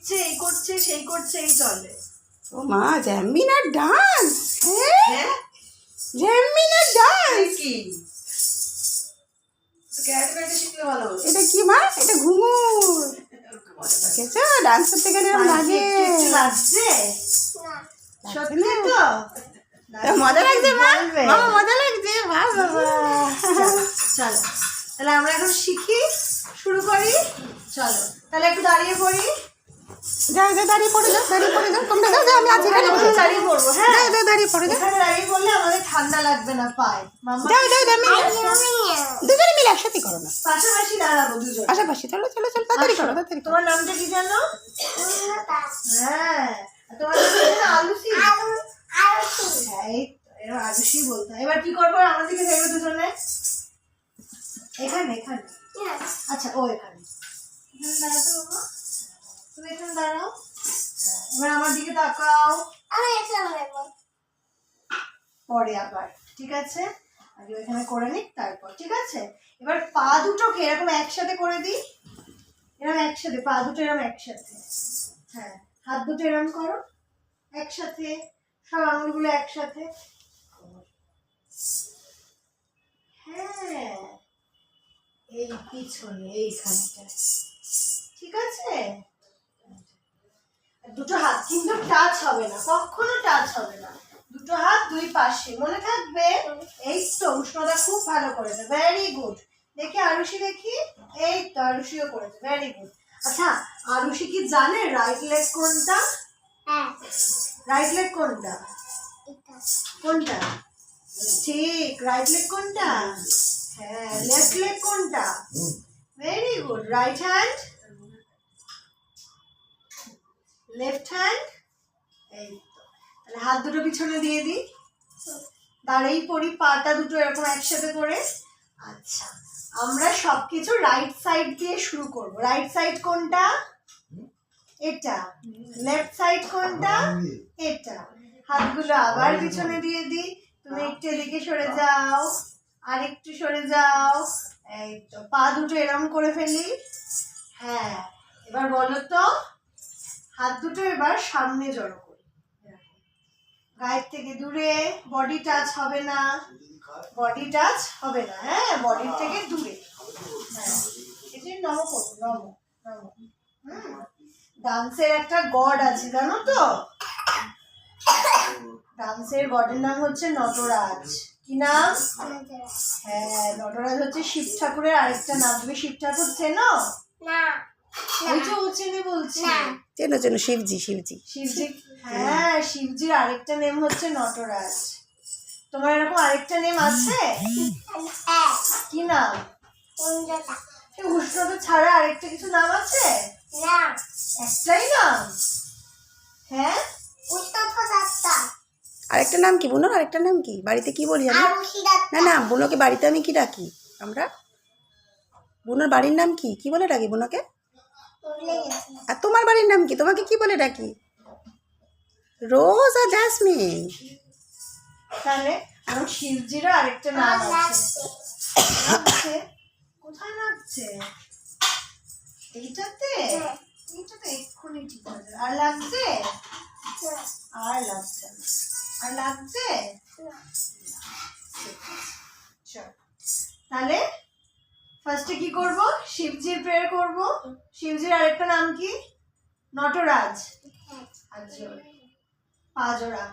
দিচ্ছে, এই করছে, সেই করছে, এই চলে। ও মা, জ্যাম্বিনার ডান্স। হ্যাঁ, জ্যাম্বিনার ডান্স কি ক্যারাটে প্যারাটে শিখলে ভালো হতো। এটা কি মা? এটা ঘুঙুর। দেখেছো ডান্স করতে গেলে এরকম লাগে। একটু লাগছে সত্যি তো? মজা লাগছে মা? মামা মজা লাগছে? বাহ বাবা। চলো তাহলে আমরা এখন শিখি, শুরু করি। চলো তাহলে একটু দাঁড়িয়ে পড়ি। যাও যাও, দাঁড়িয়ে পড়ে যাও, দাঁড়িয়ে পড়ে যাও। তোমরা যাও যাও, আমি আছি, দাঁড়িয়ে পড়বো। হ্যাঁ, যাও যাও, দাঁড়িয়ে পড়ে যাও। এখানে দাঁড়িয়ে পড়লে আমাদের ঠান্ডা লাগবে না পায়ে। মাম্মা যাও যাও যাও, দুজনে মিলে একসাথে করো না, পাশাপাশি দাঁড়াবো দুজন। পাশাপাশি। চলো চলো চলো, তাড়াতাড়ি করো, তাড়াতাড়ি করো। তোমার নামটা কি জানো? হ্যাঁ, আর তোমার নাম কি জানো? আলুসি। হ্যাঁ, এই তো, এরকম আলুসি বলতে হয়। এবার কি করবো? আমার দিকে দেখবে দুজনে। এখানে এখানে। আচ্ছা, ও এখানে এখানে দাঁড়াতে বাবা। তুমি এখানে দাঁড়াও। এবার আমার দিকে তাকাও। পরে আবার, ঠিক আছে? আগে ওইখানে করে নিক, তারপর ঠিক আছে। এবার পা দুটোকে এরকম একসাথে করে দিই। এরকম একসাথে, পা দুটো এরকম একসাথে। হ্যাঁ, হাত দুটো এরকম করো একসাথে, সব আঙুলগুলো একসাথে। হ্যাঁ, এই পিছনে এইখানটা, ঠিক আছে? দুটো হাত কিন্তু টাচ হবে না, কখনো টাচ হবে না। দুটো হাত দুই পাশে, মনে থাকবে। এই তো, উষ্ণতা খুব ভালো করেছে, ভেরি গুড। দেখি আরুষি, দেখি। এই তো, আরুষিও করেছে, ভেরি গুড। আচ্ছা, আরুষি কি জানে রাইট লেগ কোনটা? রাইট লেগ কোনটা? কোনটা? ঠিক, রাইট লেগ কোনটা? হ্যাঁ, লেফট লেগ কোনটা? Very good. Right hand, left hand. এই তো, তাহলে হাত দুটো পিছনে দিয়ে দিই, দাঁড়িয়ে পড়ি, পাটা দুটো এরকম একসাথে করে। আচ্ছা, আমরা সবকিছু রাইট সাইড দিয়ে শুরু করব। রাইট সাইড কোনটা? এটা। লেফট সাইড কোনটা? এটা। হাতগুলো আবার পিছনে দিয়ে দিই। তুমি একটু এদিকে সরে যাও, আর একটু সরে যাও। এই তো, পা দুটো এরকম করে ফেলি। হ্যাঁ, এবার বলো তো, হাত দুটো এবার সামনে জড়ো করি, গায়ের থেকে দূরে। বডি টাচ হবে না, বডি টাচ হবে না। হ্যাঁ, বডির থেকে দূরে। হ্যাঁ, এটি নম করবো, নম নম। ডান্সের একটা গড আছে, জানো তো? ডান্সের গডের নাম হচ্ছে নটরাজ। কি নাম? হ্যাঁ, নটরাজ হচ্ছে শিব ঠাকুরের আরেকটা নাম। তুমি শিব ঠাকুর চেনো? ওই যে ও চেনে বলছি। চেনো চেনো, শিবজি শিবজি শিবজি। হ্যাঁ, শিবজির আরেকটা নেম হচ্ছে নটরাজ। তোমার এরকম আরেকটা নেম আছে? কি নাম? উষ্ণতা ছাড়া আরেকটা কিছু নাম আছে? একটাই নাম? হ্যাঁ, আরেকটা নাম কি বুনোর? আরেকটা নাম কি? বাড়িতে কি বলি আমি? না না, বুনোকে বাড়িতে আমি কি ডাকি আমরা? বুনোর বাড়ির নাম কি? কি বলে ডাকি বুনোকে? আর তোমার বাড়ির নাম কি? তোমাকে কি বলে ডাকি? রোজ আর জাসমিন। তাহলে আমার শিবজিরও আরেকটা নাম আছে। কোথায় লাগছে? এইটাতে? এইটাতে এক্ষুনি ঠিক আছে। আর লাগছে? আর লাগছে না। আর লাগছে? চল, তাহলে ফার্স্টে কি করব? শিবজির প্রেয়ার করব। শিবজির আরেকটা নাম কি? নটরাজ। আর জোড়া, পা জোড়া।